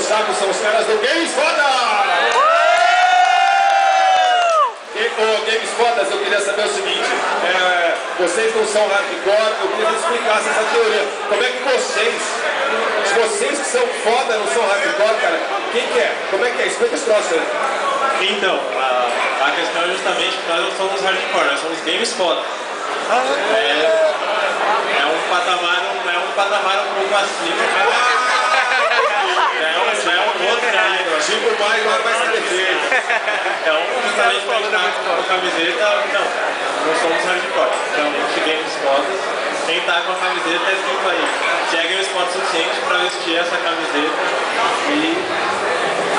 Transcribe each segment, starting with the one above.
sabem, são os caras do Games Foda! Ô, Games Fodas, eu queria saber o seguinte, vocês não são hardcore, eu queria que vocês explicassem essa teoria. Como é que vocês que são foda não são hardcore, cara, quem que é? Como é que é? Explica esse troço aí. Então, a questão é justamente que nós não somos hardcore, nós somos games foda. É um patamar um pouco acima, já é um outro nível. Tipo mais, agora vai ser defeito. Justamente pra estar com a camiseta, não somos hardcore. Então, games fodas. Quem tá com a camiseta é escrito aí. Se é games foda suficiente pra vestir essa camiseta. E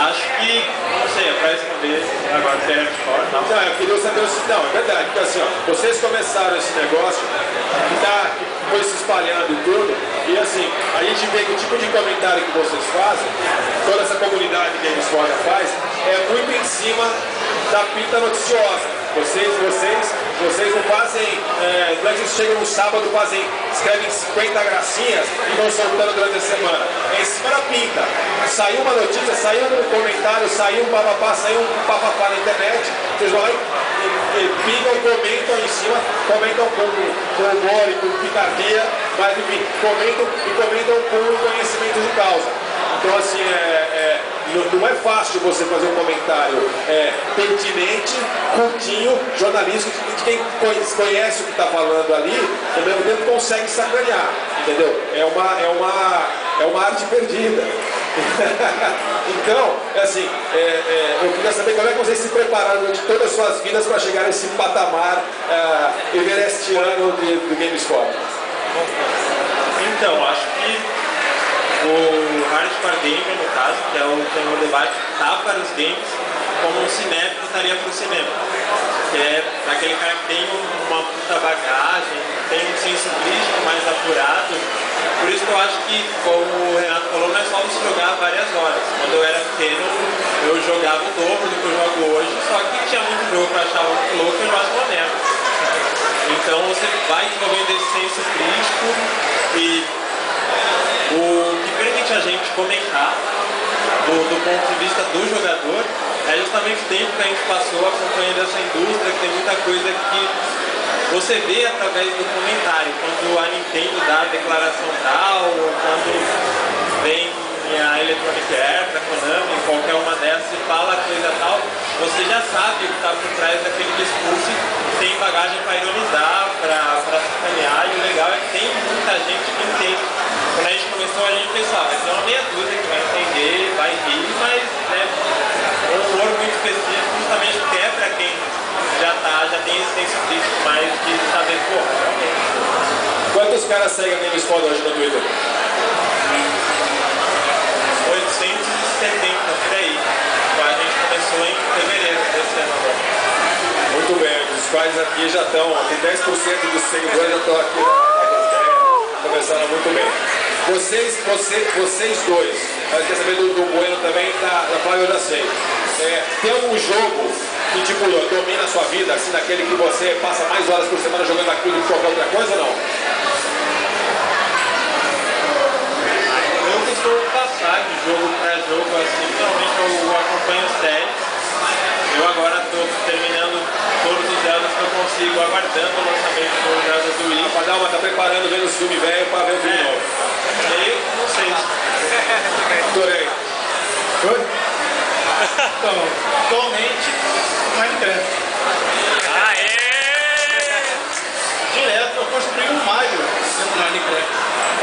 acho que, não sei, é pra responder agora se é hardcore, não. Não, eu queria saber o seguinte, não, é verdade, porque assim, ó, vocês começaram esse negócio que foi se espalhando e tudo, e assim, a gente vê que o tipo de comentário que vocês fazem, toda essa comunidade que a Games Foda faz, é muito em cima da pinta noticiosa. Vocês não fazem, não é que vocês chegam no sábado, escrevem 50 gracinhas e vão soltando durante a semana. É em cima da pinta. Saiu uma notícia, saiu um comentário, saiu um papapá na internet, vocês vão lá e pingam, comentam em cima, comentam com humor e com picardia, mas enfim, comentam com conhecimento de causa. Então assim, não é fácil você fazer um comentário pertinente, curtinho, jornalístico, de quem conhece o que está falando ali, ao mesmo tempo consegue sacanear, entendeu? É uma arte perdida. Então, assim, eu queria saber como é que vocês se prepararam durante todas as suas vidas para chegar nesse patamar everestiano do Games Foda. Então, acho que o hardcore gamer, no caso, que é o debate, tá para os games como um cinéfilo estaria para o cinema. Que é aquele cara que tem uma puta bagagem, tem um senso crítico mais apurado. Por isso que eu acho que, como o Renato falou, nós fomos jogar várias horas. Quando eu era pequeno, eu jogava o dobro do que eu jogo hoje, só que tinha muito jogo que eu achava muito louco e eu acho uma merda. Então você vai desenvolvendo esse senso crítico e o que permite a gente comentar do ponto de vista do jogador é justamente o tempo que a gente passou acompanhando essa indústria, que tem muita coisa que você vê através do comentário. Quando a Nintendo dá a declaração tal, ou quando vem a Electronic Arts, a Konami, qualquer uma dessas e fala coisa tal, você já sabe o que está por trás daquele discurso, tem bagagem para ironizar, para sacanear, e o legal é que tem muita gente que entende. Quando a gente começou, a gente pensava, vai ser uma meia dúzia que vai entender, vai rir, mas um humor muito específico, justamente porque é para quem já tem esse senso crítico mais de saber, pô, realmente. Quantos caras seguem a Games Foda hoje no Twitter? 870 por aí. A gente começou em fevereiro desse ano agora. Muito bem, os quais aqui já estão, tem 10% dos seguidores já estão aqui começaram muito bem. Vocês dois, mas quer saber do Bueno também, da Flávia eu já sei. Tem algum jogo que tipo domina a sua vida, assim, daquele que você passa mais horas por semana jogando aquilo que qualquer outra coisa ou não? Eu costumo passar de jogo para jogo assim, normalmente eu acompanho séries. Eu agora estou terminando todos os Zeldas que eu consigo, aguardando o lançamento do Zelda do Wii. A Padalma está preparando, vendo os filmes velhos para ver o filme novo. E aí, não sei. Adorei. Foi? Então, atualmente, Minecraft. Aê! Direto, eu construí um Mario dentro do Minecraft.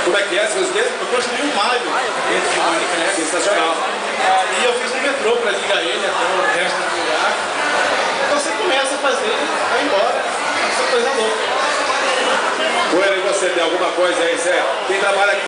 Como é que é? Você fez o quê? Eu construí um Mario dentro do Minecraft. Sensacional. E eu fiz um metrô para ligar ele até o resto do lugar. Então você começa a fazer e vai embora. Essa coisa louca. Bueno, e você tem alguma coisa aí, Zé? Quem trabalha aqui?